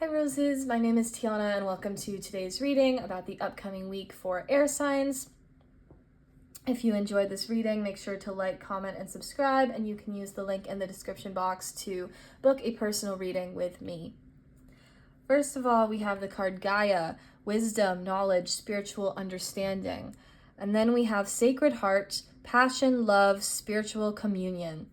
Hi roses, my name is Tianna and welcome to today's reading about the upcoming week for air signs. If you enjoyed this reading, make sure to like, comment, and subscribe, and you can use the link in the description box to book a personal reading with me. First of all, we have the card Gaia, wisdom, knowledge, spiritual understanding. And then we have Sacred Heart, passion, love, spiritual communion.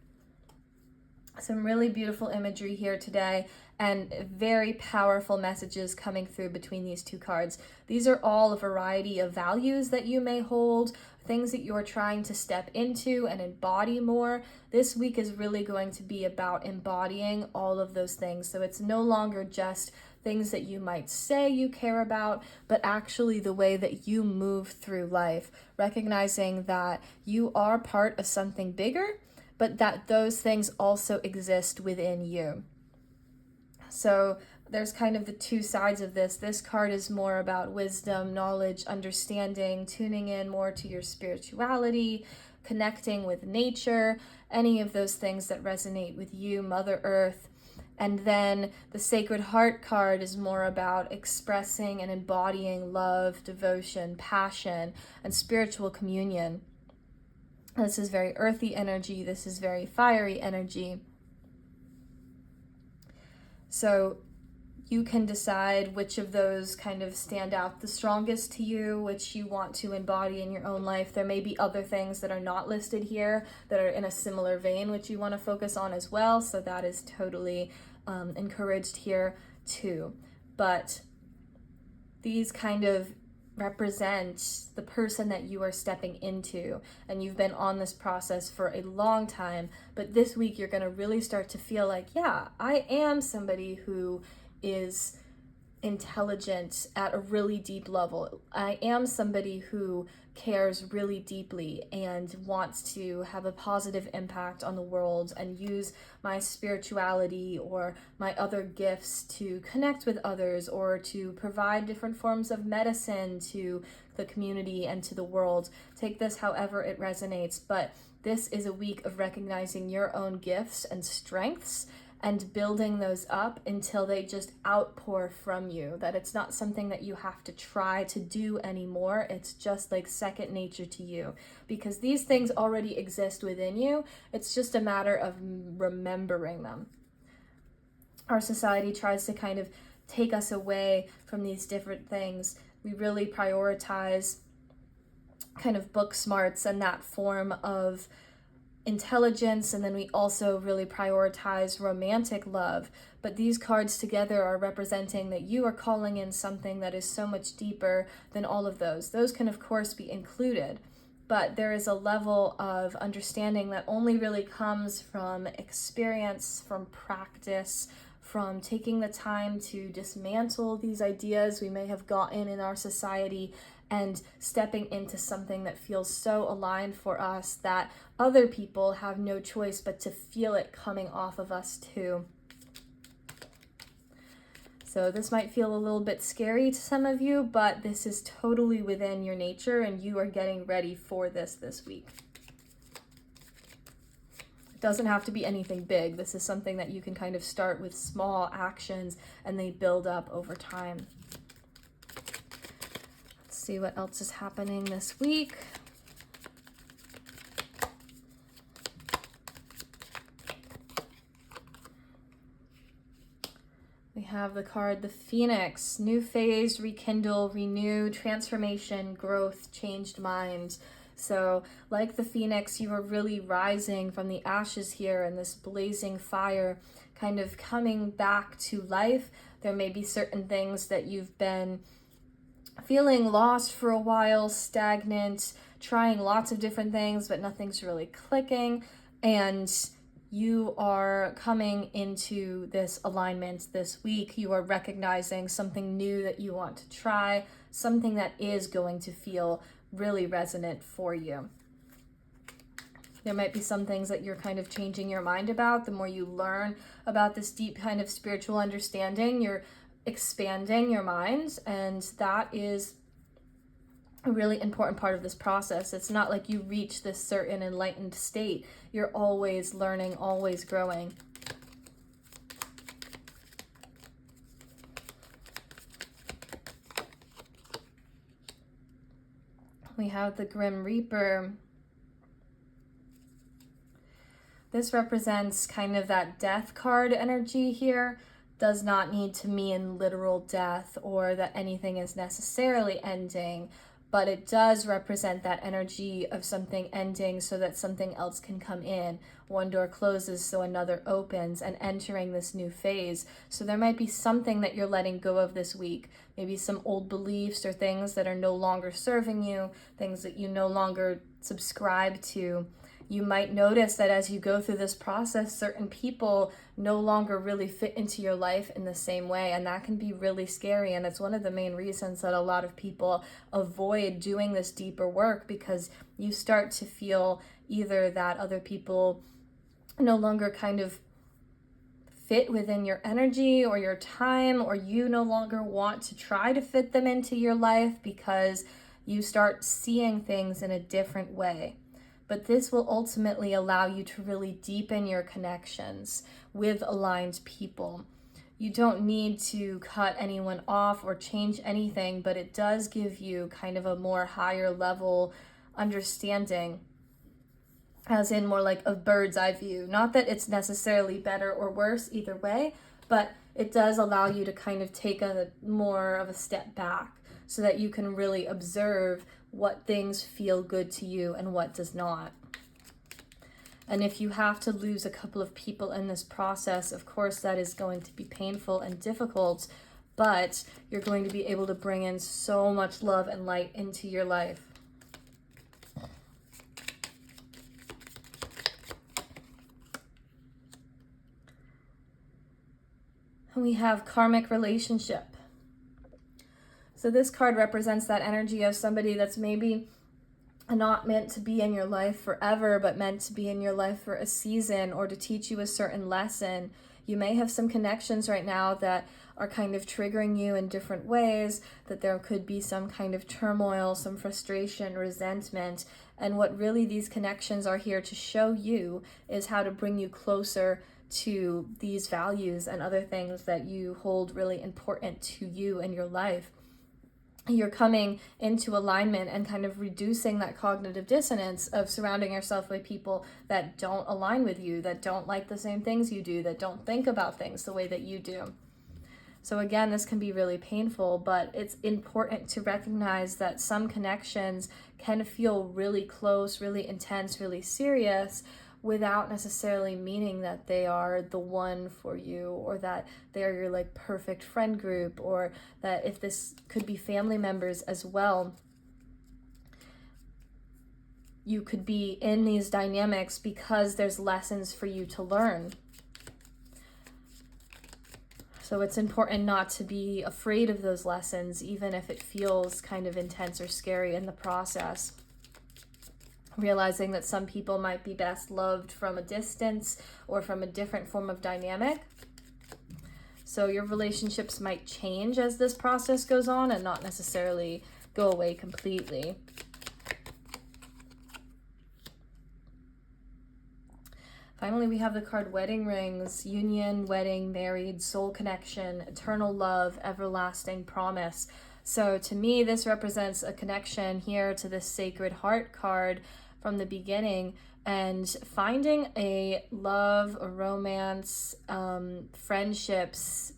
Some really beautiful imagery here today and very powerful messages coming through between these two cards. These are all a variety of values that you may hold, things that you're trying to step into and embody more. This week is really going to be about embodying all of those things. So it's no longer just things that you might say you care about, but actually the way that you move through life, recognizing that you are part of something bigger, but that those things also exist within you. So there's kind of the two sides of this. This card is more about wisdom, knowledge, understanding, tuning in more to your spirituality, connecting with nature, any of those things that resonate with you, Mother Earth. And then the Sacred Heart card is more about expressing and embodying love, devotion, passion, and spiritual communion. This is very earthy energy. This is very fiery energy. So you can decide which of those kind of stand out the strongest to you, which you want to embody in your own life. There may be other things that are not listed here that are in a similar vein, which you want to focus on as well. So that is totally encouraged here too. But these kind of represent the person that you are stepping into, and you've been on this process for a long time, but this week you're going to really start to feel like, yeah, I am somebody who is intelligent at a really deep level. I am somebody who cares really deeply and wants to have a positive impact on the world and use my spirituality or my other gifts to connect with others or to provide different forms of medicine to the community and to the world. Take this however it resonates, but this is a week of recognizing your own gifts and strengths and building those up until they just outpour from you, that it's not something that you have to try to do anymore. It's just like second nature to you, because these things already exist within you. It's just a matter of remembering them. Our society tries to kind of take us away from these different things. We really prioritize kind of book smarts and that form of intelligence, and then we also really prioritize romantic love. But these cards together are representing that you are calling in something that is so much deeper than all of those. Those can of course be included, but there is a level of understanding that only really comes from experience, from practice, from taking the time to dismantle these ideas we may have gotten in our society and stepping into something that feels so aligned for us that other people have no choice but to feel it coming off of us too. So this might feel a little bit scary to some of you, but this is totally within your nature and you are getting ready for this week. It doesn't have to be anything big. This is something that you can kind of start with small actions and they build up over time. See what else is happening this week. We have the card, the Phoenix, new phase, rekindle, renew, transformation, growth, changed mind. So like the Phoenix, you are really rising from the ashes here in this blazing fire, kind of coming back to life. There may be certain things that you've been feeling lost for a while, stagnant, trying lots of different things, but nothing's really clicking. And you are coming into this alignment this week. You are recognizing something new that you want to try, something that is going to feel really resonant for you. There might be some things that you're kind of changing your mind about. The more you learn about this deep kind of spiritual understanding, you're expanding your mind, and that is a really important part of this process. It's not like you reach this certain enlightened state. You're always learning, always growing. We have the Grim Reaper. This represents kind of that death card energy here. Does not need to mean literal death or that anything is necessarily ending, but it does represent that energy of something ending so that something else can come in. One door closes so another opens, and entering this new phase. So there might be something that you're letting go of this week. Maybe some old beliefs or things that are no longer serving you, things that you no longer subscribe to. You might notice that as you go through this process, certain people no longer really fit into your life in the same way, and that can be really scary. And it's one of the main reasons that a lot of people avoid doing this deeper work, because you start to feel either that other people no longer kind of fit within your energy or your time, or you no longer want to try to fit them into your life because you start seeing things in a different way. But this will ultimately allow you to really deepen your connections with aligned people. You don't need to cut anyone off or change anything, but it does give you kind of a more higher level understanding, as in more like a bird's eye view. Not that it's necessarily better or worse either way, but it does allow you to kind of take a more of a step back so that you can really observe what things feel good to you and what does not. And if you have to lose a couple of people in this process, of course that is going to be painful and difficult, but you're going to be able to bring in so much love and light into your life. And we have karmic relationship. So this card represents that energy of somebody that's maybe not meant to be in your life forever, but meant to be in your life for a season or to teach you a certain lesson. You may have some connections right now that are kind of triggering you in different ways, that there could be some kind of turmoil, some frustration, resentment. And what really these connections are here to show you is how to bring you closer to these values and other things that you hold really important to you in your life. You're coming into alignment and kind of reducing that cognitive dissonance of surrounding yourself with people that don't align with you, that don't like the same things you do, that don't think about things the way that you do. So again, this can be really painful, but it's important to recognize that some connections can feel really close, really intense, really serious, without necessarily meaning that they are the one for you, or that they are your like perfect friend group, or that if this could be family members as well, you could be in these dynamics because there's lessons for you to learn. So it's important not to be afraid of those lessons, even if it feels kind of intense or scary in the process. Realizing that some people might be best loved from a distance or from a different form of dynamic. So your relationships might change as this process goes on and not necessarily go away completely. Finally, we have the card Wedding Rings: union, wedding, married, soul connection, eternal love, everlasting promise. So to me, this represents a connection here to this Sacred Heart card from the beginning, and finding a love, a romance, friendships,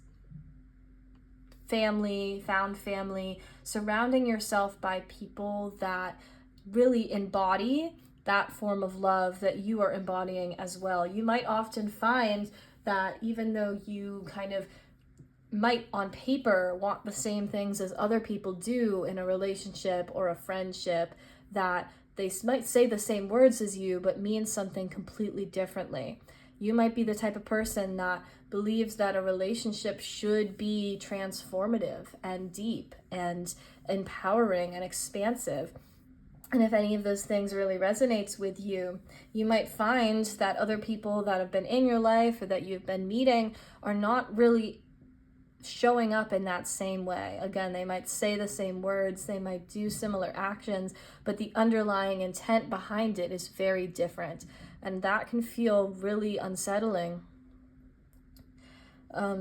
family, found family, surrounding yourself by people that really embody that form of love that you are embodying as well. You might often find that even though you kind of might on paper want the same things as other people do in a relationship or a friendship, that they might say the same words as you, but mean something completely differently. You might be the type of person that believes that a relationship should be transformative and deep and empowering and expansive. And if any of those things really resonates with you, you might find that other people that have been in your life or that you've been meeting are not really showing up in that same way. Again, they might say the same words, they might do similar actions, but the underlying intent behind it is very different. And that can feel really unsettling.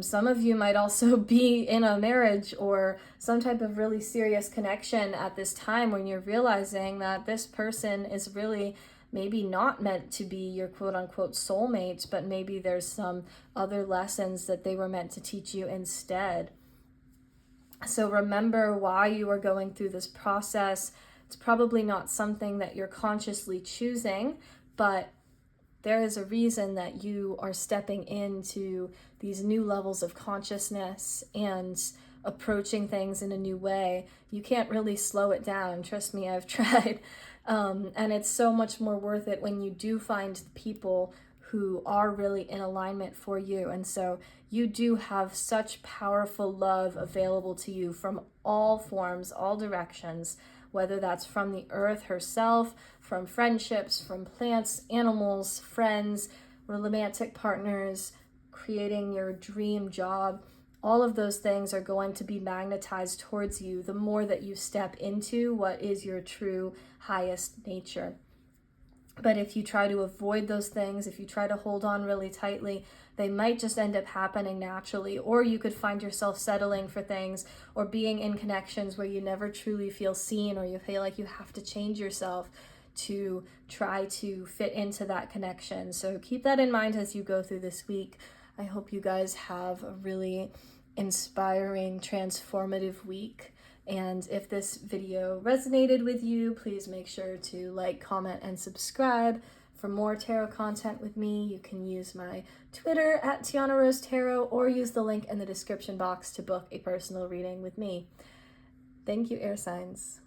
Some of you might also be in a marriage or some type of really serious connection at this time when you're realizing that this person is really maybe not meant to be your quote unquote soulmate, but maybe there's some other lessons that they were meant to teach you instead. So remember why you are going through this process. It's probably not something that you're consciously choosing, but there is a reason that you are stepping into these new levels of consciousness and approaching things in a new way. You can't really slow it down. Trust me, I've tried. And it's so much more worth it when you do find people who are really in alignment for you. And so you do have such powerful love available to you from all forms, all directions, whether that's from the earth herself, from friendships, from plants, animals, friends, romantic partners, creating your dream job. All of those things are going to be magnetized towards you the more that you step into what is your true highest nature. But if you try to avoid those things, if you try to hold on really tightly, they might just end up happening naturally. Or you could find yourself settling for things or being in connections where you never truly feel seen, or you feel like you have to change yourself to try to fit into that connection. So keep that in mind as you go through this week. I hope you guys have a really inspiring, transformative week. And if this video resonated with you, please make sure to like, comment, and subscribe. For more tarot content with me, you can use my Twitter at Tianna Rose Tarot, or use the link in the description box to book a personal reading with me. Thank you, air signs.